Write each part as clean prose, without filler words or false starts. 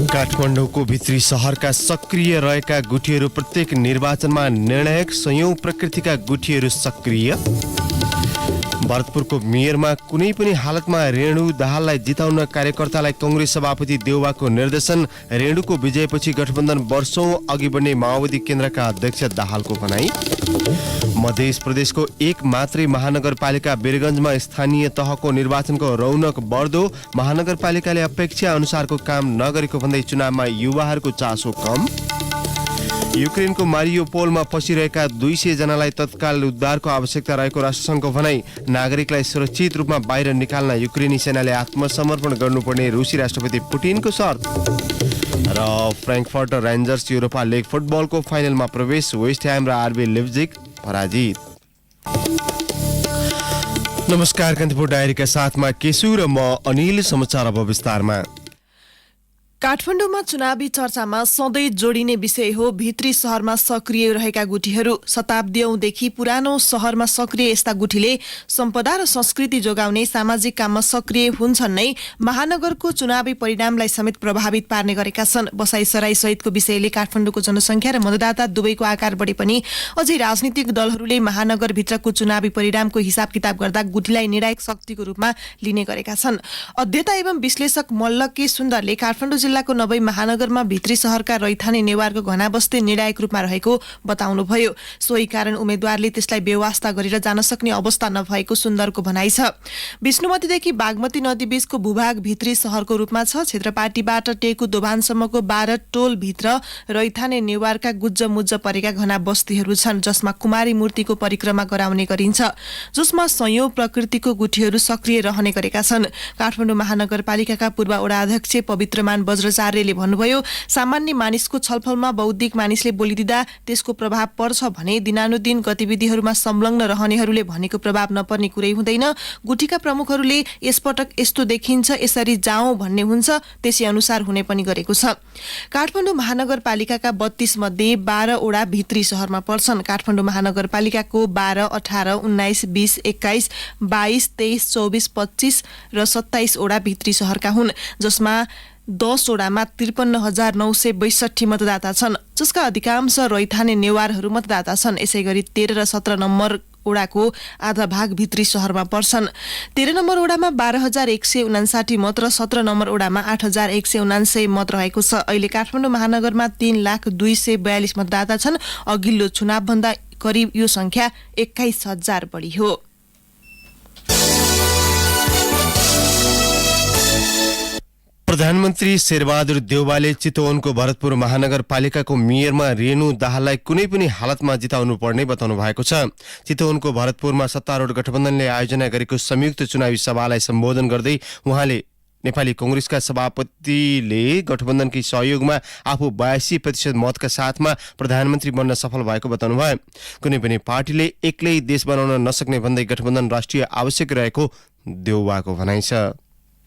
काठमाडौँको भित्री शहरका सक्रिय रहेका गुठीहरू प्रत्येक निर्वाचनमा निर्णायक, सयौं प्रकृतिका गुठीहरू सक्रिय। भरतपुरको मेयरमा कुनै पनि हालतमा रेणु दाहाललाई जिताउन कार्यकर्तालाई कांग्रेस सभापति देउवाको निर्देशन। रेणुको विजयपछि गठबन्धन वर्षौं अघि बढ्ने माओवादी केन्द्रका अध्यक्ष दाहालको भनाई। मध्य प्रदेशको एक मात्रै महानगरपालिका वीरगञ्जमा स्थानीय तहको निर्वाचनको रौनक बढ्दो। महानगरपालिकाले अपेक्षा अनुसारको काम नगरेको भन्दै चुनावमा युवाहरूको चासो कम। युक्रेनको मारियोपोलमा फसिरहेका 200 जनालाई तत्काल उद्धारको आवश्यकता रहेको राष्ट्रसङ्घको भनाई। नागरिकलाई सुरक्षित रूपमा बाहिर निकाल्न युक्रेनी सेनाले आत्मसमर्पण गर्नुपर्ने रुसी राष्ट्रपति पुटिनको शर्त। र फ्र्याङ्कफर्ट रेन्जर्स युरोपा लिग फुटबलको फाइनलमा प्रवेश। वेस्ट ह्याम र आरबी लिप्जिग पराजित। नमस्कार, कान्तिपुर डायरीका साथमा केशु र म अनिल। समाचार अब विस्तारमा। काठमाडौँमा चुनावी चर्चामा सधैँ जोडिने विषय हो भित्री शहरमा सक्रिय रहेका गुठीहरू। शताब्दीौंदेखि पुरानो शहरमा सक्रिय यस्ता गुठीले सम्पदा र संस्कृति जोगाउने सामाजिक काममा सक्रिय हुन्छन् नै महानगरको चुनावी परिणामलाई समेत प्रभावित पार्ने गरेका छन्। बसाइसराई सहितको विषयले काठमाडौँको जनसङ्ख्या र मतदाता दुवैको आकार बढे पनि अझै राजनीतिक दलहरूले महानगरभित्रको चुनावी परिणामको हिसाब किताब गर्दा गुठीलाई निर्णायक शक्तिको रूपमा लिने गरेका छन्। अध्येता एवं विश्लेषक मल्ल के सुन्दरले काठमाडौँ जिल्लाको नवै महानगरमा भित्री शहरका रैथाने नेवारको घना बस्ती निर्णायक रूपमा रहेको बताउनुभयो। सोही कारण उम्मेद्वारले त्यसलाई बेवास्ता गरेर जान सक्ने अवस्था नभएको सुन्दरको भनाइ छ। विष्णुमतीदेखि बागमती नदी बीचको भूभाग भित्री शहरको रूपमा छ। क्षेत्रपाटीबाट टेकु दोभानसम्मको 12 टोलभित्र रैथाने नेवारका गुज्ज मुज्ज परेका घना बस्तीहरू छन्, जसमा कुमारी मूर्तिको परिक्रमा गराउने गरिन्छ, जसमा सयौं प्रकृतिको गुठीहरू सक्रिय रहने गरेका छन्। काठमाडौँ महानगरपालिकाका पूर्व वडा अध्यक्ष पवित्रमान वज्राचार्यले भन्नुभयो, सामान्य मानिसको छलफलमा बौद्धिक मानिसले बोलिदिँदा त्यसको प्रभाव पर्छ भने दिनानुदिन गतिविधिहरूमा संलग्न रहनेहरूले भनेको प्रभाव नपर्ने कुरै हुँदैन। गुठीका प्रमुखहरूले यसपटक यस्तो देखिन्छ, यसरी जाउँ भन्ने हुन्छ, त्यसै अनुसार हुने पनि गरेको छ। काठमाडौँ महानगरपालिकाका 32 मध्ये 12 वडा भित्री शहरमा पर्छन्। काठमाडौँ महानगरपालिकाको 12, 18, 19, 20, 21, 22, 23, 24, 25 र 27 वडा भित्री शहरका हुन्, जसमा 10 वडामा 53,962 मतदाता छन्, जसका अधिकांश रैथाने नेवारहरू मतदाता छन्। यसै गरी 13 र 17 नम्बर वडाको आधा भाग भित्री शहरमा पर्छन्। 13 नम्बर वडामा 12,159 मत र 17 नम्बर वडामा 8,179 मत रहेको छ। अहिले काठमाडौँ महानगरमा 3,02,42 मतदाता छन्। अघिल्लो चुनावभन्दा करिब यो संख्या 21,000 बढी हो। प्रधानमन्त्री शेरबहादुर देउवाले चितवनको भरतपुर महानगरपालिकाको मेयरमा रेणु दाहाललाई कुनै पनि हालतमा जिताउनु पर्ने बताउनु भएको छ। चितवनको भरतपुरमा सत्तारूढ गठबन्धनले आयोजना गरेको संयुक्त चुनावी सभालाई सम्बोधन गर्दै उहाँले नेपाली कांग्रेसका सभापतिले गठबन्धनकै सहयोगमा आफू 82% मतका साथमा प्रधानमन्त्री बन्न सफल भएको बताउनुभयो। कुनै पनि पार्टीले एक्लै देश बनाउन नसक्ने भन्दै गठबन्धन राष्ट्रिय आवश्यक रहेको देउवाको भनाइ छ।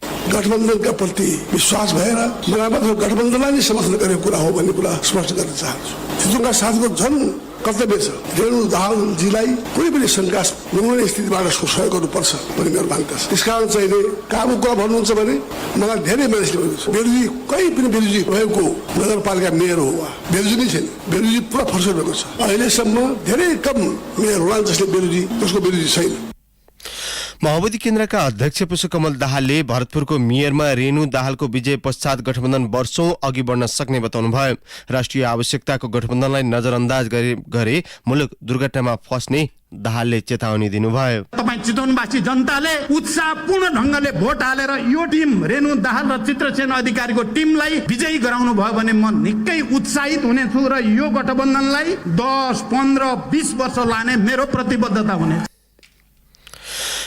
गठबन्धनका प्रति विश्वास भएर मात्र गठबन्धनलाई नै समर्थन गरेको कुरा हो भन्ने कुरा स्पष्ट गर्न चाहन्छु। चितवनका साथीको झन् कर्तव्य छ रेणु दाहालजीलाई कुनै पनि शङ्का नहुने स्थितिबाट सहयोग गर्नुपर्छ भन्ने मेरो माग छ। त्यसकारण चाहिँ कामको कुरा भन्नुहुन्छ भने मलाई धेरै मानिसले भन्नुहुन्छ बेलुजी कहीँ पनि बेलुजी भएको नगरपालिका मेयर हो, बेलुजी नै छैन। बेलुजी पुरा फर्सर भएको छ। अहिलेसम्म धेरै कम मेयर होला जसले बेलुजी जसको बेलुजी छैन। माओवादी केन्द्रका अध्यक्ष पुष्पकमल दाहालले भरतपुरको मेयरमा रेणु दाहालको विजय पश्चात गठबन्धन वर्षौं अघि बढ्न सक्ने बताउनुभयो। राष्ट्रिय आवश्यकताको गठबन्धनलाई नजरअन्दाज गरे मुलुक दुर्घटनामा फस्ने दाहालले चेतावनी दिनुभयो। तपाईँ चितवनवासी जनताले उत्साहपूर्ण ढंगले भोट हालेर यो टिम रेणु दाहाल र चित्रसेन अधिकारीको टिमलाई विजयी गराउनु भयो भने म निकै उत्साहित हुनेछु र यो गठबन्धनलाई 10, 15, 20 वर्ष लाने मेरो प्रतिबद्धता हुनेछ।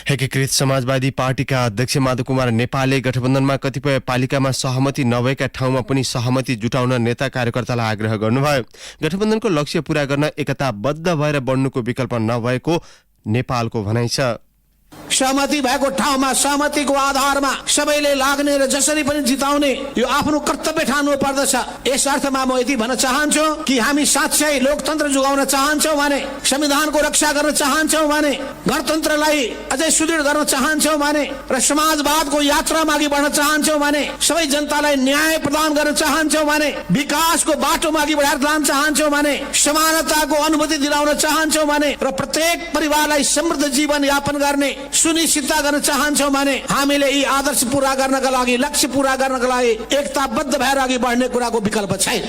एकीकृत समाजवादी पार्टीका अध्यक्ष माधव कुमार नेपालले गठबन्धनमा कतिपय पालिकामा सहमति नभएका ठाउँमा पनि सहमति जुटाउन नेता कार्यकर्तालाई आग्रह गर्नुभयो। गठबन्धनको लक्ष्य पूरा गर्न एकताबद्ध भएर बढ्नुको विकल्प नभएको नेपालको भनाइ छ। सहमति भएको ठाउँमा सहमतिको आधारमा सबैले लाग्ने र जसरी पनि जिताउने यो आफ्नो कर्तव्य ठान्नु पर्दछ। यस अर्थमा म यति भन्न चाहन्छु कि हामी साँच्चै लोकतन्त्र जोगाउन चाहन्छौँ भने, संविधानको रक्षा गर्न चाहन्छौँ भने, गणतन्त्रलाई अझै सुदृढ गर्न चाहन्छौँ भने र समाजवादको यात्रामा अघि बढ्न चाहन्छौँ भने, सबै जनतालाई न्याय प्रदान गर्न चाहन्छौँ भने, विकासको बाटोमा अघि बढाएर लान चाहन्छौँ भने, समानताको अनुभूति दिलाउन चाहन्छौँ भने र प्रत्येक परिवारलाई समृद्ध जीवन यापन गर्ने सुनिश्चितता गर्न चाहन्छौँ भने हामीले यी आदर्श पूरा गर्नका लागि, लक्ष्य पूरा गर्नका लागि एकताबद्ध भएर अघि बढ्ने कुराको विकल्प छैन।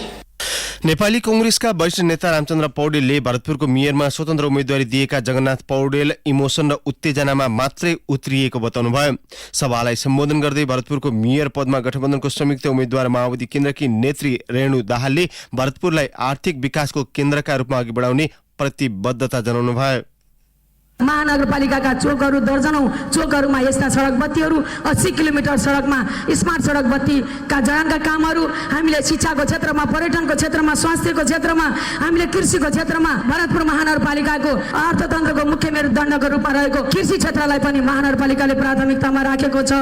नेपाली कांग्रेसका वरिष्ठ नेता रामचन्द्र पौडेलले भरतपुरको मेयरमा स्वतन्त्र उम्मेदवारी दिएका जगन्नाथ पौडेल इमोसन र उत्तेजनामा मात्रै उत्रिएको बताउनुभयो। सभालाई सम्बोधन गर्दै भरतपुरको मेयर पदमा गठबन्धनको संयुक्त उम्मेद्वार माओवादी केन्द्रकी नेत्री रेणु दाहालले भरतपुरलाई आर्थिक विकासको केन्द्रका रूपमा अघि बढाउने प्रतिबद्धता जनाउनुभयो। महानगरपालिकाका चोकहरू, दर्जनौं चोकहरूमा यस्ता सडक बत्तीहरू, 80 किलोमिटर सडकमा स्मार्ट सडक बत्तीका जडानका कामहरू हामीले शिक्षाको क्षेत्रमा, पर्यटनको क्षेत्रमा, स्वास्थ्यको क्षेत्रमा, हामीले कृषिको क्षेत्रमा भरतपुर महानगरपालिकाको अर्थतन्त्रको मुख्य मेरुदण्डको रूपमा रहेको कृषि क्षेत्रलाई पनि महानगरपालिकाले प्राथमिकतामा राखेको छ।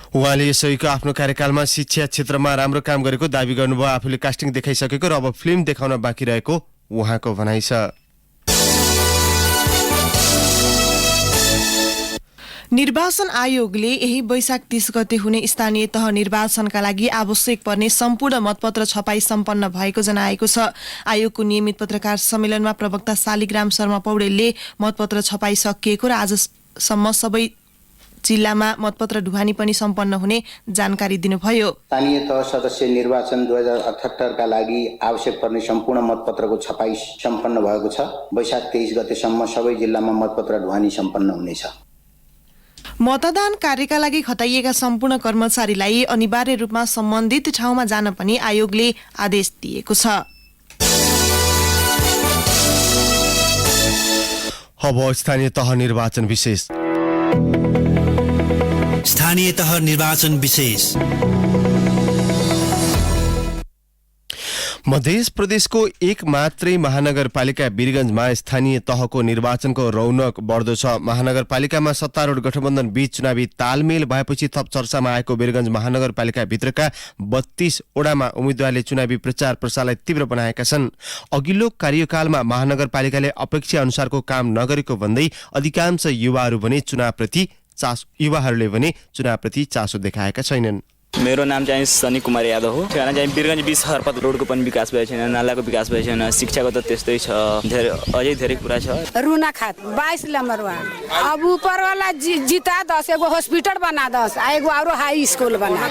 उहाँले यसैको आफ्नो कार्यकालमा शिक्षा क्षेत्रमा राम्रो काम गरेको दावी गर्नुभयो। आफूले कास्टिङ देखाइसकेको र अब फिल्म देखाउन बाँकी रहेको उहाँको भनाइ छ। निर्वाचन आयोगले यही वैशाख 30 गते हुने स्थानीय तह निर्वाचनका लागि आवश्यक पर्ने सम्पूर्ण मतपत्र छपाई सम्पन्न भएको जनाएको छ। आयोगको नियमित पत्रकार सम्मेलनमा प्रवक्ता शालिग्राम शर्मा पौडेलले मतपत्र छपाई सकिएको र आजसम्म सबै जिल्लामा मतपत्र ढुवानी पनि सम्पन्न हुने जानकारी दिनुभयो। स्थानीय तह सदस्य निर्वाचन 2078 का लागि आवश्यक पर्ने सम्पूर्ण मतपत्रको छपाई सम्पन्न भएको छ। वैशाख 23 गतेसम्म सबै जिल्लामा मतपत्र ढुवानी सम्पन्न हुनेछ। मतदान कार्यका लागि खटाइएका सम्पूर्ण कर्मचारीलाई अनिवार्य रूपमा सम्बन्धित ठाउँमा जान पनि आयोगले आदेश दिएको छ। अब स्थानीय तह निर्वाचन विशेष। स्थानीय तह निर्वाचन विशेष। मध्य प्रदेशको एक मात्रै महानगरपालिका वीरगञ्जमा स्थानीय तहको निर्वाचनको रौनक बढ्दो छ। महानगरपालिकामा सत्तारूढ गठबन्धन बीच चुनावी तालमेल भएपछि थप चर्चामा आएको वीरगञ्ज महानगरपालिका भित्रका 32 वडामा उम्मेद्वारले चुनावी प्रचार प्रसारलाई तीव्र बनाएका छन्। अघिल्लो कार्यकालमा महानगरपालिकाले अपेक्षा अनुसारको काम नगरेको भन्दै अधिकांश युवाहरूले भने चुनावप्रति चासो देखाएका छैनन्। मेरो नाम चाहिँ सनी कुमार यादव हो। ठेगाना चाहिँ वीरगञ्ज 20 हरपत रोडको पनि विकास भएको छैन, नालाको विकास भएको छैन, शिक्षाको त त्यस्तै छ, अझै धेरै कुरा छ। रुना खात 22 नंबर वार्ड। अब ऊपर वाला जीता 10 एगो हॉस्पिटल बना 10 एगो आरो हाई स्कूल बना।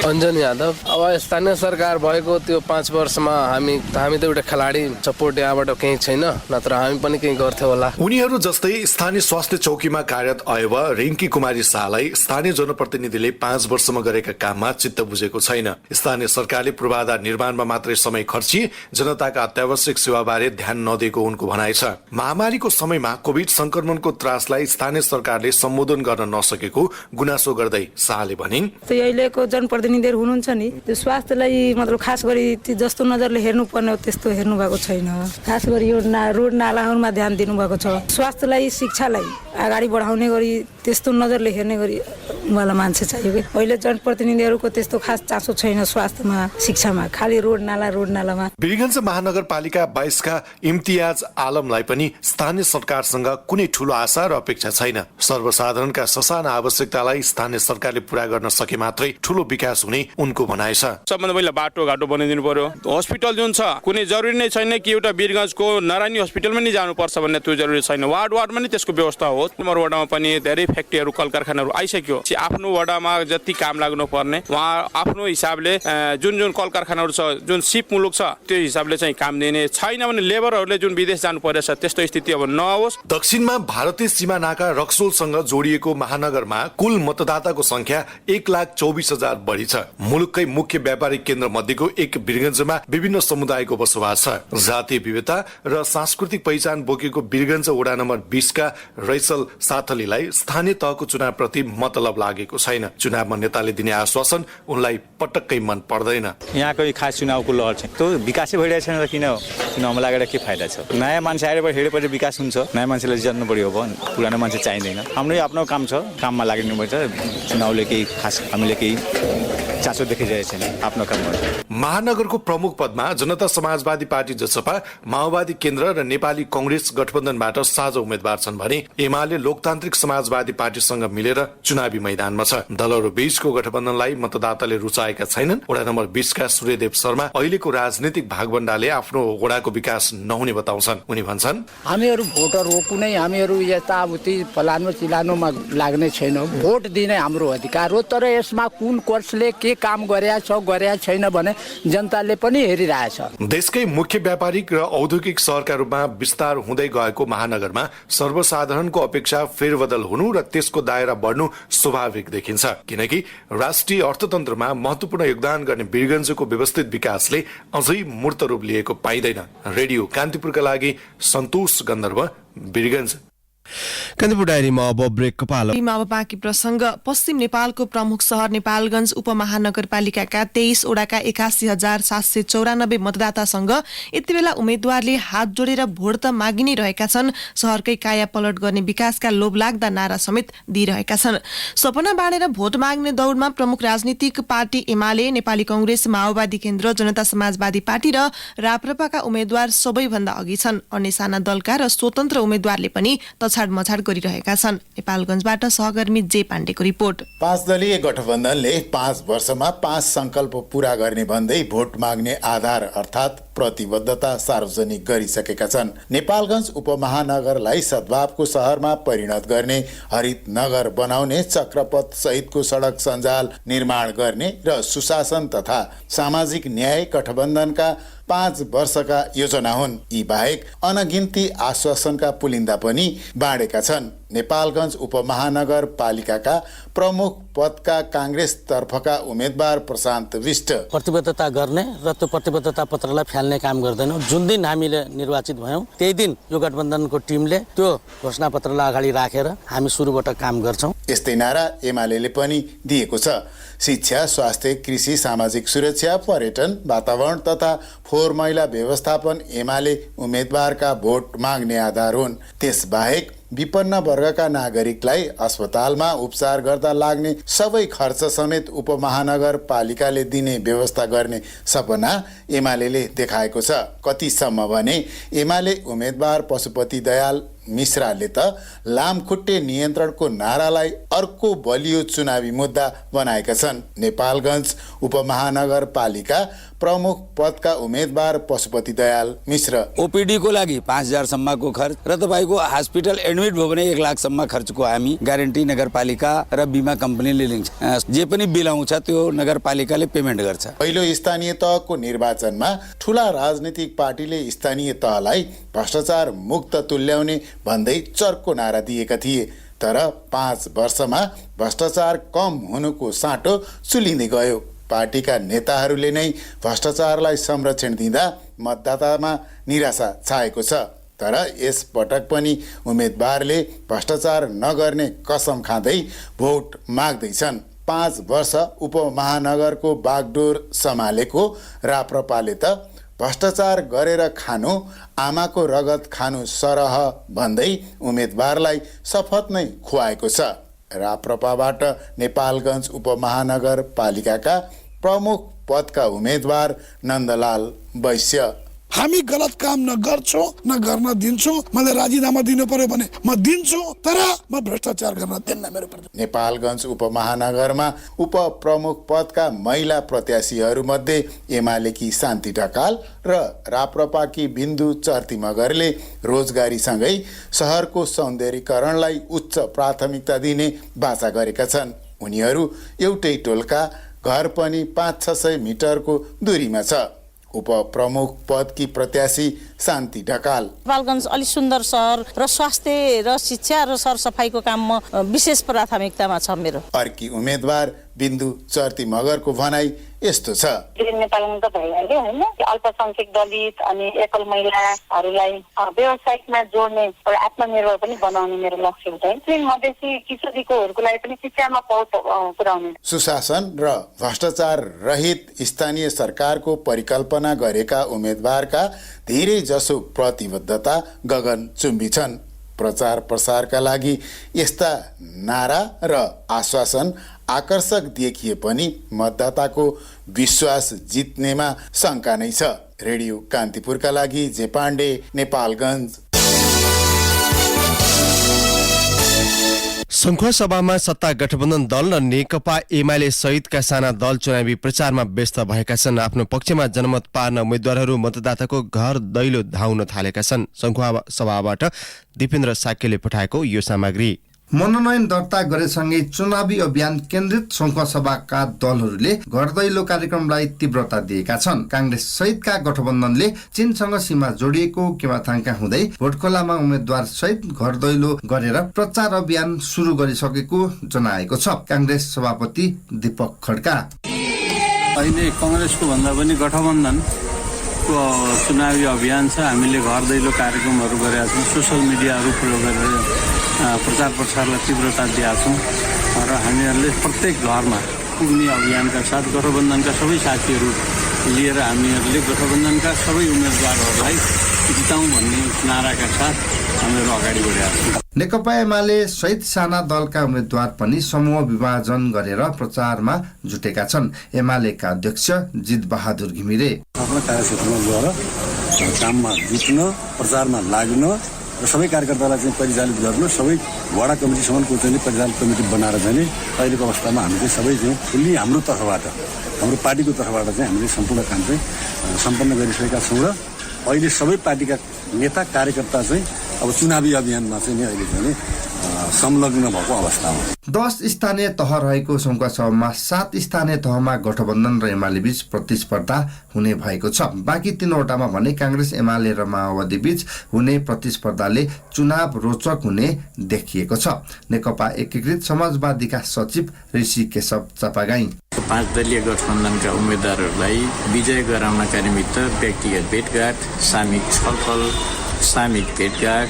अंजन यादव। अब स्थानीय सरकार भएको त्यो 5 वर्षमा हामी त एउटा खेलाडी सपोर्ट यहाँबाट केही छैन, नत्र हामी पनि केही गर्थ्यौ होला। उनीहरू जस्तै स्थानीय स्वास्थ्य चौकीमा कार्यरत अयवा रिङ्की कुमारी शाहलाई स्थानीय जनप्रतिनिधिले 5 वर्षमा गरेका काममा चित्त बुझेको छैन। स्थानीय सरकारले पूर्वाधार निर्माणमा मात्रै समय खर्ची जनताका अत्यावश्यक सेवाबारे ध्यान नदिएको उनको भनाइ छ। महामारीको समयमा कोभिड संक्रमणको त्रासलाई स्थानीय सरकारले सम्बोधन गर्न नसकेको गुनासो गर्दै शाहले भनिन्, अहिलेको जनप्रतिनिधिहरू हुनुहुन्छ नि, त्यो स्वास्थ्यलाई मतलब खास गरी जस्तो नजरले हेर्नु पर्ने हो त्यस्तो हेर्नु भएको छैन। खास गरी यो रोड नालाहरूमा ध्यान दिनु भएको छ। स्वास्थ्यलाई, शिक्षालाई अगाडि बढाउने गरी त्यस्तो नजरले हेर्ने गरी वाला मान्छे चाहियो कि। अहिले जनप्रतिनिधिहरूको त्यस्तो खास चासो छैन स्वास्थ्यमा, शिक्षामा, खालि रोड नालामा। वीरगञ्ज महानगरपालिका 22 का इम्तियाज आलमलाई पनि स्थानीय सरकारसँग कुनै ठूलो आशा र अपेक्षा छैन। सर्वसाधारणका ससाना आवश्यकतालाई स्थानीय सरकारले पूरा गर्न सके मात्रै ठूलो विकास हुने उनको भनाइ छ। सबभन्दा पहिला बाटो घाटो बनाइदिनु पर्यो। हस्पिटल जुन छ कुनै जरुरी नै छैन कि एउटा वीरगञ्जको नारायणी हस्पिटलमा नि जानुपर्छ भन्ने त्यो जरुरी छैन। वार्डमा नि त्यसको व्यवस्था हो। नम्बर वडामा पनि धेरै फ्याक्ट्रीहरू, कल कारखानाहरू आइसक्यो। आफ्नो वडामा जति काम लाग्नु पर्ने वहाँ आफ्नो हिसाबले जुन कल कारखानाहरू छ, जुन सिप मुलुक छ त्यो हिसाबले चाहिँ काम दिने छैन भने लेबरहरूले जुन विदेश जानु परेछ त्यस्तो स्थिति अब नहोस्। दक्षिणमा भारतीय सीमा नाका रक्सोलसँग जोडिएको महानगरमा कुल मतदाताको संख्या 1,24,000 बढी छ। मुलुककै मुख्य व्यापारिक केन्द्र मध्येको एक वीरगञ्जमा विभिन्न समुदायको बसोबास छ। जातीय विविधता र सांस्कृतिक पहिचान बोकेको वीरगञ्ज वडा नम्बर 20 का रैसल साथलीलाई स्थानीय तहको चुनावप्रति मतलब लागेको छैन। चुनावमा नेताले दिने आश्वासन उनलाई पटक्कै मन पर्दैन। यहाँको खास चुनावको लहर चाहिँ त्यो विकासै भइरहेको छैन र किन चुनावमा लागेर के फाइदा छ? नयाँ मान्छे आएर हेरेपछि विकास हुन्छ, नयाँ मान्छेलाई जित्नु पर्यो हो, पुरानो मान्छे चाहिँदैन। हाम्रै आफ्नो काम छ, काममा लाग्नुपर्छ। चुनावले केही खास हामीले केही चासो देखिरहेको छैन आफ्नो काममा। महानगरको प्रमुख पदमा जनता समाजवादी पार्टी जसपा, माओवादी केन्द्र र नेपाली कांग्रेस गठबन्धनबाट साझा उम्मेद्वार छन् भने एमाले लोकतान्त्रिक समाजवादी पार्टीसँग मिलेर चुनावी मैदानमा छ। दलहरू बीचको गठबन्धनलाई मतदाताले रुचाएका छैनन्। वडा नम्बर 20 का सूर्यदेव शर्मा अहिलेको राजनीतिक भागबण्डाले आफ्नो वडाको विकास नहुने बताउँछन्। उनी भन्छन्, हामीहरू भोटर हो, कुनै हामीहरू यताउति फलानो चिलानोमा लाग्ने छैन। भोट दिने हाम्रो अधिकार हो, तर यसमा कुन कोर्सले के काम गरेका छ गरेका छैन भने जनताले पनि हेरिरहेछ। देशकै मुख्य व्यापारिक र औद्योगिक शहरका रूपमा विस्तार हुँदै गएको महानगरमा सर्वसाधारणको अपेक्षा फेरबदल हुनु र त्यसको दायरा बढ्नु स्वाभाविक देखिन्छ, किनकि राष्ट्रिय अर्थतन्त्रमा महत्वपूर्ण योगदान गर्ने वीरगञ्जको व्यवस्थित विकासले अझै मूर्त रूप लिएको पाइँदैन। रेडियो कान्तिपुरका लागि सन्तोष गन्धर्व, वीरगञ्ज। कान्तिपुर डायरीमा अब ब्रेक पालो। अब बाँकी प्रसंग। पश्चिम नेपालको प्रमुख शहर नेपालगञ्ज उपमहानगरपालिकाका 23 वडाका 81,794 मतदातासँग यति बेला उम्मेद्वारले हात जोडेर भोट त मागि नै रहेका छन्। शहरकै काया पलट गर्ने विकासका लोभलाग्दा नारा समेत दिइरहेका छन्। सपना बाँडेर भोट माग्ने दौडमा प्रमुख राजनीतिक पार्टी एमाले, नेपाली कांग्रेस, माओवादी केन्द्र, जनता समाजवादी पार्टी र राप्रपाका उम्मेद्वार सबैभन्दा अघि छन्। अन्य साना दलका र स्वतन्त्र उम्मेद्वारले पनि तछाड मछाड गरिरहेका छन्। नेपालगञ्जबाट सहकर्मी जे पाण्डेको रिपोर्ट। 5 दलीय गठबन्धनले 5 वर्षमा 5 संकल्प पूरा गर्ने भन्दै भोट माग्ने आधार अर्थात् प्रतिबद्धता सार्वजनिक गरिसकेका छन्। नेपालगञ्ज उपमहानगरलाई सद्भावको शहरमा परिणत गर्ने, हरित नगर बनाउने, चक्रपथ सहितको सडक सञ्जाल निर्माण गर्ने र सुशासन तथा सामाजिक न्याय गठबन्धनका 5 वर्षका योजना हुन्। यी बाहेक अनगिन्ती आश्वासनका पुलिन्दा पनि बाँडेका छन्। नेपालगञ्ज उपमहानगरपालिकाका प्रमुख पदका कांग्रेस तर्फका उम्मेद्वार प्रशान्त विष्ट, प्रतिबद्धता गर्ने र त्यो प्रतिबद्धता पत्रलाई फ्याल्ने काम गर्दैनौँ। जुन दिन हामीले निर्वाचित भयौँ त्यही दिन यो गठबन्धनको टिमले त्यो घोषणा पत्रलाई अगाडि राखेर हामी सुरुबाट काम गर्छौँ। यस्तै नारा एमाले पनि दिएको छ। शिक्षा, स्वास्थ्य, कृषि, सामाजिक सुरक्षा, पर्यटन, वातावरण तथा फोहोर मैला व्यवस्थापन एमाले उम्मेद्वारका भोट माग्ने आधार हुन्। त्यसबाहेक विपन्न वर्गका नागरिकलाई अस्पतालमा उपचार गर्दा लाग्ने सबै खर्च समेत उपमहानगरपालिकाले दिने व्यवस्था गर्ने सपना एमाले देखाएको छ। कतिसम्म भने एमाले उम्मेद्वार पशुपति दयाल मिश्राले त लामखुट्टे नियन्त्रणको नारालाई अर्को बलियो चुनावी मुद्दा बनाएका छन्। नेपालगञ्ज उपमहानगरपालिका प्रमुख पदका उम्मेद्वार पशुपति दयाल मिश्र, ओपीडी को लागि 5,000 सम्मको खर्च र तपाईको हस्पिटल एडमिट भयो भने 1 लाख सम्म खर्चको हामी ग्यारेन्टी नगरपालिका र बीमा कम्पनीले लिन्छ। जे पनि बिल आउँछ त्यो नगरपालिकाले पेमेन्ट गर्छ। पहिलो स्थानीय तहको निर्वाचनमा ठूला राजनीतिक पार्टीले स्थानीय तहलाई भ्रष्टाचार मुक्त तुल्याउने भन्दै चर्को नारा दिएका थिए, तर 5 वर्षमा भ्रष्टाचार कम हुनुको साँटो चुलिँदै गयो। पार्टीका नेताहरूले नै भ्रष्टाचारलाई संरक्षण दिँदा मतदातामा निराशा छाएको छ। तर यस पटक पनि उम्मेद्वारले भ्रष्टाचार नगर्ने कसम खाँदै भोट माग्दैछन्। 5 वर्ष उपमहानगरको बागडोर सम्हालेको राप्रपाले त भ्रष्टाचार गरेर खानु आमाको रगत खानु सरह भन्दै उम्मेद्वारलाई शपथ नै खुवाएको छ। राप्रपाबाट नेपालगञ्ज उपमहानगरपालिकाका प्रमुख पदका उम्मेद्वार नन्दलाल वैश्य, हामी गलत काम न गर्छौं न गर्न दिन्छौं। मलाई राजीनामा दिनु पर्यो भने म दिन्छु, तर म भ्रष्टाचार गर्न दिन्न। मेरो नेपालगञ्ज उपमहानगरमा उपप्रमुख पदका महिला प्रत्याशीहरू मध्ये एमालेकी शान्ति ढकाल र राप्रपाकी बिन्दु चर्ती मगरले रोजगारीसँगै शहरको सौन्दर्यीकरणलाई उच्च प्राथमिकता दिने बाचा गरेका छन्। उनीहरू एउटै टोलका, घर पनि 500-600 मिटरको दूरीमा छ। उपप्रमुख पदकी प्रत्याशी शान्ति ढकाल। नेपालगञ्ज अलि सुन्दर सहर र स्वास्थ्य र शिक्षा र सरसफाइको काममा विशेष प्राथमिकतामा छ मेरो। अर्की उम्मेदवार बिन्दु चर्ती मगरको भनाई यस्तो छ। नेपालगञ्ज त भइहाल्यो हैन, अल्पसंख्यक दलित अनि एकल महिलाहरूलाई व्यवसायिकमा जोड्ने एउटा आत्मनिर्भर पनि बनाउने मेरो लक्ष्य हुन्छ। मधेसी किशोरीकोहरूको लागि पनि शिक्षामा पहुँच पुर्याउने। सुशासन र भ्रष्टाचार रहित स्थानीय सरकारको परिकल्पना गरेका उम्मेदवारका धेरै जसो प्रतिबद्धता गगनचुम्बी छन्। प्रचार प्रसारका लागि यस्ता नारा र आश्वासन आकर्षक देखिए पनि मतदाताको विश्वास जित्नेमा शङ्का नै छ। रेडियो कान्तिपुरका लागि जे पाण्डे, नेपालगञ्ज। संखुवा सभामा सत्ता गठबन्धन दल र नेकपा एमाले सहितका साना दल चुनावी प्रचारमा व्यस्त भएका छन्। आफ्नो पक्षमा जनमत पार्न उम्मेद्वारहरू मतदाताको घर दैलो धाउन थालेका छन्। संखुवा सभाबाट दिपेन्द्र साक्यले पठाएको यो सामग्री। मनोनयन दर्ता गरेसँगै चुनावी अभियान केन्द्रित संखुवा सभाका दलहरूले घर दैलो कार्यक्रमलाई तीव्रता दिएका छन्। कांग्रेस सहितका गठबन्धनले चीनसँग सीमा जोडिएको केवाथाङका हुँदै भोटखोलामा उम्मेद्वार सहित घर दैलो गरेर प्रचार अभियान सुरु गरिसकेको जनाएको छ कांग्रेस सभापति दीपक खड्का। अहिले कांग्रेसको भन्दा पनि गठबन्धनको चुनावी अभियान छ। हामीले घर दैलो कार्यक्रमहरू गरेका छौँ, सोसल मिडियाहरू प्रयोग गरेर प्रचार प्रसारलाई तीव्रता दिएका छौँ र हामीहरूले प्रत्येक घरमा पुग्ने अभियानका साथ गठबन्धनका सबै साथीहरू लिएर हामीहरूले गठबन्धनका सबै उम्मेदवारहरूलाई जिताउँ भन्ने नाराका साथ हामीहरू अगाडि बढेका छौँ। नेकपा एमाले सहित साना दलका उम्मेद्वार पनि समूह विभाजन गरेर प्रचारमा जुटेका छन्। एमालेका अध्यक्ष जित बहादुर घिमिरे आफ्नो कार्यक्षेत्रमा गएर काममा जुट्न, प्रचारमा लाग्न र सबै कार्यकर्तालाई चाहिँ परिचालित गर्नु, सबै वडा कमिटीसम्मको चाहिँ परिचालित कमिटी बनाएर चाहिँ अहिलेको अवस्थामा हामी चाहिँ सबै चाहिँ फुल्ली हाम्रो तर्फबाट, हाम्रो पार्टीको तर्फबाट चाहिँ हामीले सम्पूर्ण काम चाहिँ सम्पन्न गरिसकेका छौँ र अहिले सबै पार्टीका नेता कार्यकर्ता चाहिँ अब चुनावी अभियानमा चाहिँ अहिले चाहिँ संलग्न भएको अवस्था हो। 10 स्थानीय तह रहेको संखुवा सभामा 7 स्थानीय तहमा गठबन्धन र एमाले बीच प्रतिस्पर्धा हुने भएको छ। बाँकी 3वटामा भने कांग्रेस, एमाले र माओवादी बीच हुने प्रतिस्पर्धाले चुनाव रोचक हुने देखिएको छ। नेकपा एकीकृत समाजवादीका सचिव ऋषि केशव चापागाई 5 दलीय गठबन्धनका उम्मेद्वारहरूलाई विजय गराउनका निमित्त व्यक्तिगत भेटघाट, सामूहिक छलफल, सामूहिक भेटघाट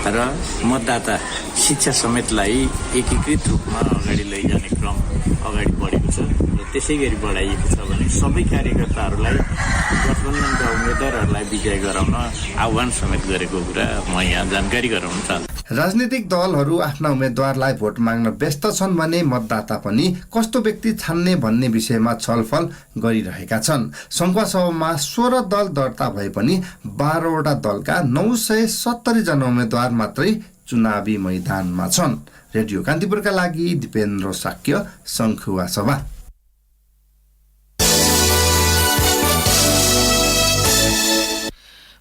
र मतदाता शिक्षा समेतलाई एकीकृत रूपमा अगाडि लैजाने क्रम अगाडि बढेको छ र त्यसै गरी बढाइएको छ भने सबै कार्यकर्ताहरूलाई गठबन्धनका उम्मेद्वारहरूलाई विजय गराउन आह्वान समेत गरेको कुरा म यहाँ जानकारी गराउन चाहन्छु। राजनीतिक दलहरू आफ्ना उम्मेद्वारलाई भोट माग्न व्यस्त छन् भने मतदाता पनि कस्तो व्यक्ति छान्ने भन्ने विषयमा छलफल गरिरहेका छन्। संखुवा सभामा 16 दल दर्ता भए पनि 12वटा दलका 970 जना उम्मेद्वार मात्रै चुनावी मैदानमा छन्। रेडियो कान्तिपुरका लागि दिपेन्द्र साक्य, संखुवा सभा।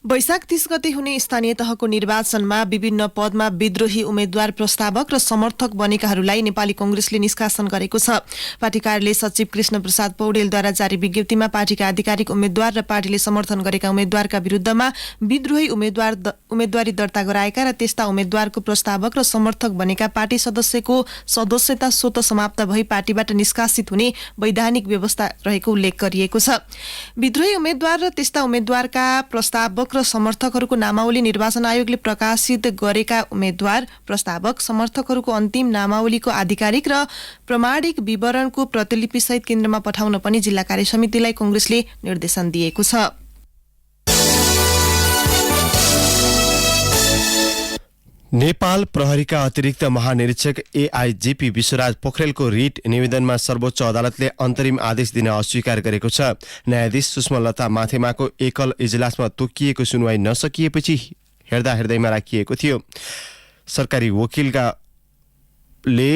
वैशाख 30 गते हुने स्थानीय तहको निर्वाचनमा विभिन्न पदमा विद्रोही उम्मेद्वार प्रस्तावक र समर्थक बनेकाहरूलाई नेपाली कांग्रेसले निष्कासन गरेको छ। पार्टी कार्यालय सचिव कृष्ण प्रसाद पौडेलद्वारा जारी विज्ञप्तिमा पार्टीका आधिकारिक उम्मेद्वार र पार्टीले समर्थन गरेका उम्मेद्वारका विरुद्धमा विद्रोही उम्मेद्वारी दर्ता गराएका र त्यस्ता उम्मेद्वारको प्रस्तावक र समर्थक बनेका पार्टी सदस्यको सदस्यता स्वतः समाप्त भई पार्टीबाट निष्कासित हुने वैधानिक व्यवस्था रहेको उल्लेख गरिएको छ। विद्रोही उम्मेद्वार र त्यस्ता उम्मेद्वारका प्रस्तावक र समर्थकहरूको नामावली निर्वाचन आयोगले प्रकाशित गरेका उम्मेद्वार, प्रस्तावक, समर्थकहरूको अन्तिम नामावलीको आधिकारिक र प्रमाणिक विवरणको प्रतिलिपि सहित केन्द्रमा पठाउन पनि जिल्ला कार्य समितिलाई कांग्रेसले निर्देशन दिएको छ। नेपाल प्रहरीका अतिरिक्त महानिरीक्षक एआईजीपी विश्वराज पोखरेलको रिट निवेदनमा सर्वोच्च अदालतले अन्तरिम आदेश दिन अस्वीकार गरेको छ। न्यायाधीश सुषमा माथेमाको एकल इजलासमा तोकिएको सुनवाई नसकिएपछि हेर्दैमा राखिएको थियो। सरकारी वकिलले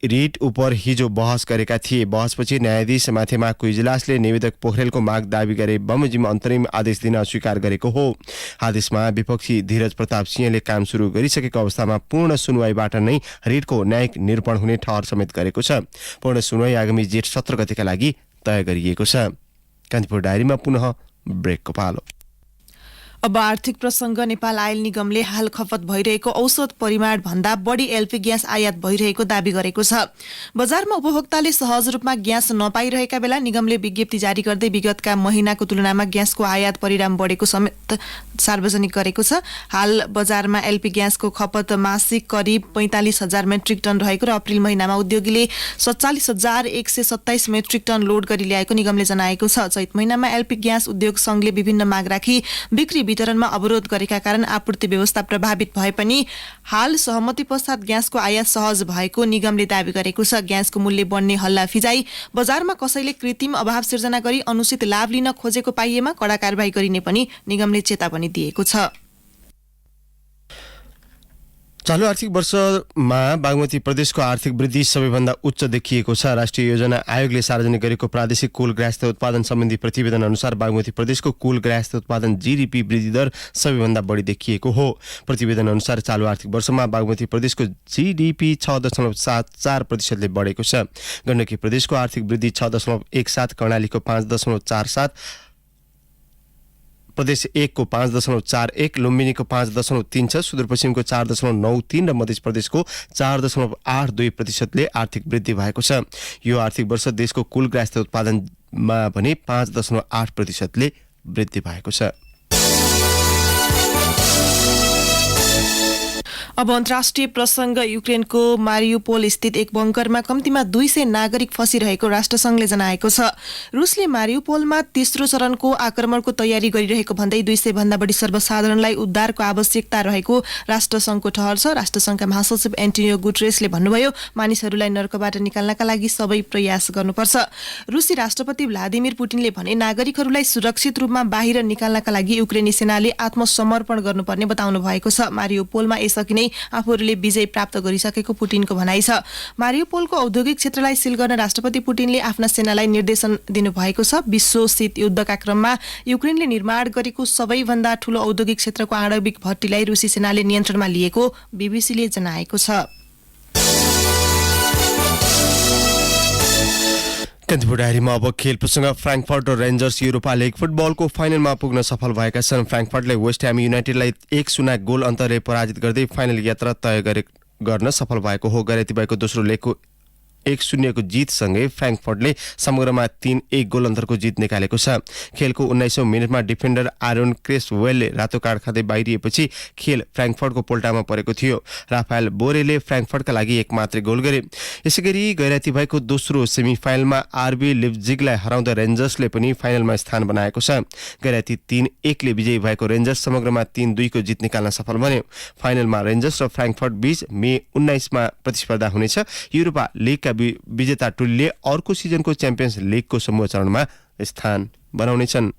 रिट उपर हिजो बहस गरेका थिए। बहसपछि न्यायाधीश माथेमाको इजलासले निवेदक पोखरेलको माग दावी गरे बमोजिम अन्तरिम आदेश दिन अस्वीकार गरेको हो। आदेशमा विपक्षी धीरज प्रताप सिंहले काम सुरु गरिसकेको अवस्थामा पूर्ण सुनवाईबाट नै रिटको न्यायिक निरूपण हुने ठहर समेत गरेको छ। पूर्ण सुनवाई आगामी जेठ 17 गतेका लागि तय गरिएको छ। कान्तिपुर डायरीमा पुनः ब्रेकको पालो। अब आर्थिक प्रसंग नेपाल आयल निगमले हाल खपत भइरहेको औसत परिमाण भन्दा बढी एलपी ग्यास आयात भइरहेको दावी गरेको छ। बजारमा उपभोक्ताले सहज रूपमा ग्यास नपाइरहेका बेला निगमले विज्ञप्ति जारी गर्दै विगतका महिनाको तुलनामा ग्यासको आयात परिणाम बढेको समेत सार्वजनिक गरेको छ। हाल बजारमा एलपी ग्यासको खपत मासिक करिब 45,000 मेट्रिक टन रहेको र अप्रिल महिनामा उद्योगीले 47,127 मेट्रिक टन लोड गरी ल्याएको निगमले जनाएको छ। चैत महिनामा एलपी ग्यास उद्योग संघले विभिन्न माग राखी बिक्री वितरणमा अवरोध गरेका कारण आपूर्ति व्यवस्था प्रभावित भए पनि हाल सहमति पश्चात ग्यासको आयात सहज भएको निगमले दावी गरेको छ। ग्यासको मूल्य बढ्ने हल्ला फिजाई बजारमा कसैले कृत्रिम अभाव सिर्जना गरी अनुचित लाभ लिन खोजेको पाइएमा कडा कारबाही गरिने पनि निगमले चेतावनी दिएको छ। चालू आर्थिक वर्षमा बागमती प्रदेशको आर्थिक वृद्धि सबैभन्दा उच्च देखिएको छ। राष्ट्रिय योजना आयोगले सार्वजनिक गरेको प्रादेशिक कुल गृहस्थ उत्पादन सम्बन्धी प्रतिवेदन अनुसार बागमती प्रदेशको कुल गृहस्थ उत्पादन जीडीपी वृद्धि दर सबैभन्दा बढी देखिएको हो। प्रतिवेदन अनुसार चालू आर्थिक वर्षमा बागमती प्रदेशको जीडीपी 6.74% बढेको छ। गण्डकी प्रदेशको आर्थिक वृद्धि 6.17, कर्णालीको 5.47, प्रदेश 1 को 5.41, लुम्बिनीको 5.36, सुदूरपश्चिमको 4.93 र मध्य प्रदेशको 4.82% आर्थिक वृद्धि भएको छ। यो आर्थिक वर्ष देशको कुल गृहस्थ उत्पादनमा भने 5.8% वृद्धि भएको छ। अब अन्तर्राष्ट्रिय प्रसंग युक्रेनको मारियुपोल स्थित एक बंकरमा कम्तीमा 200 नागरिक फसिरहेको राष्ट्रसंघले जनाएको छ। रुसले मारियुपोलमा तेस्रो चरणको आक्रमणको तयारी गरिरहेको भन्दै 200 भन्दा बढी सर्वसाधारणलाई उद्धारको आवश्यकता रहेको राष्ट्रसंघको ठहर छ। राष्ट्रसंघका महासचिव एन्टोनियो गुटेरेसले भन्नुभयो, मानिसहरूलाई नर्कबाट निकाल्नका लागि सबै प्रयास गर्नुपर्छ। रुसी राष्ट्रपति भ्लादिमिर पुटिनले भने नागरिकहरूलाई सुरक्षित रूपमा बाहिर निकाल्नका लागि युक्रेनी सेनाले आत्मसमर्पण गर्नुपर्ने बताउनु भएको छ। मारियुपोलमा यसअघि नै आफूहरूले विजय प्राप्त गरिसकेको पुटिनको भनाइ छ। मारियुपोलको औद्योगिक क्षेत्रलाई सिल गर्न राष्ट्रपति पुटिनले आफ्ना सेनालाई निर्देशन दिनुभएको छ। विश्व शीत युद्धका क्रममा युक्रेनले निर्माण गरेको सबैभन्दा ठूलो औद्योगिक क्षेत्रको आणविक भट्टीलाई रुसी सेनाले नियन्त्रणमा लिएको बीबीसीले जनाएको छ। कान्तिपुर डायरीमा अब खेल प्रसंग। फ्र्याङ्कफर्ट र रेन्जर्स युरोपा लिग फुटबलको फाइनलमा पुग्न सफल भएका छन्। फ्र्याङ्कफर्टले वेस्ट ह्याम युनाइटेडलाई 1-0 गोल अन्तरले पराजित गर्दै फाइनल यात्रा तय गर्न सफल भएको हो। गैरेतीबाईको दोस्रो लेगको 1-0 को जितसँगै फ्र्याङ्कफर्टले समग्रमा 3-1 गोल अन्तरको जित निकालेको छ। खेलको 19औं मिनेटमा डिफेन्डर आरोन क्रेसवेलले रातो कार्ड खाँदै बाहिरिएपछि खेल फ्र्याङ्कफर्टको पोल्टामा परेको थियो। राफायल बोरेले फ्र्याङ्कफर्टका लागि एक मात्रै गोल गरे। यसैगरी गैरातीबाईको दोस्रो सेमिफाइनलमा आरबी लिप्जिगलाई हराउँदा रेन्जर्सले पनि फाइनलमा स्थान बनाएको छ। गैराती 3-1 ले विजयी भएको रेन्जर्स समग्रमा 3-2 को जित निकाल्न सफल बन्यो। फाइनलमा रेन्जर्स र फ्र्याङ्कफर्ट बीच मे 19 मा प्रतिस्पर्धा हुनेछ। युरोपा लिगका विजेता टोलीले अर्को सिजनको च्याम्पियन्स लिगको समूह चरणमा स्थान बनाउनेछन्।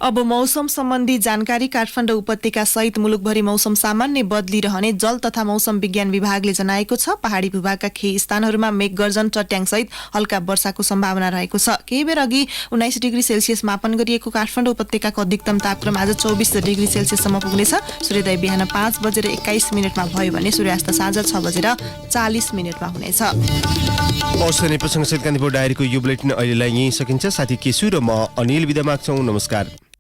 अब मौसम सम्बन्धी जानकारी। काठमाडौँ उपत्यका सहित मुलुकभरि मौसम सामान्य बदलिरहने जल तथा मौसम विज्ञान विभागले जनाएको छ। पहाडी भूभागका केही स्थानहरूमा मेघगर्जन चट्याङ सहित हल्का वर्षाको सम्भावना रहेको छ। केही बेर अघि 19 डिग्री सेल्सियस मापन गरिएको काठमाडौँ उपत्यकाको अधिकतम तापक्रम आज 24 डिग्री सेल्सियससम्म पुग्नेछ। सूर्योदय बिहान 5:21 भयो भने सूर्यास्त साँझ 6:40 हुनेछ। औषधि प्रसङ्गसहित कान्तिपुर डायरीको यो बुलेटिन अहिलेलाई यहीँ सकिन्छ। साथी केशु र म अनिल बिदा माग्छौँ। नमस्कार।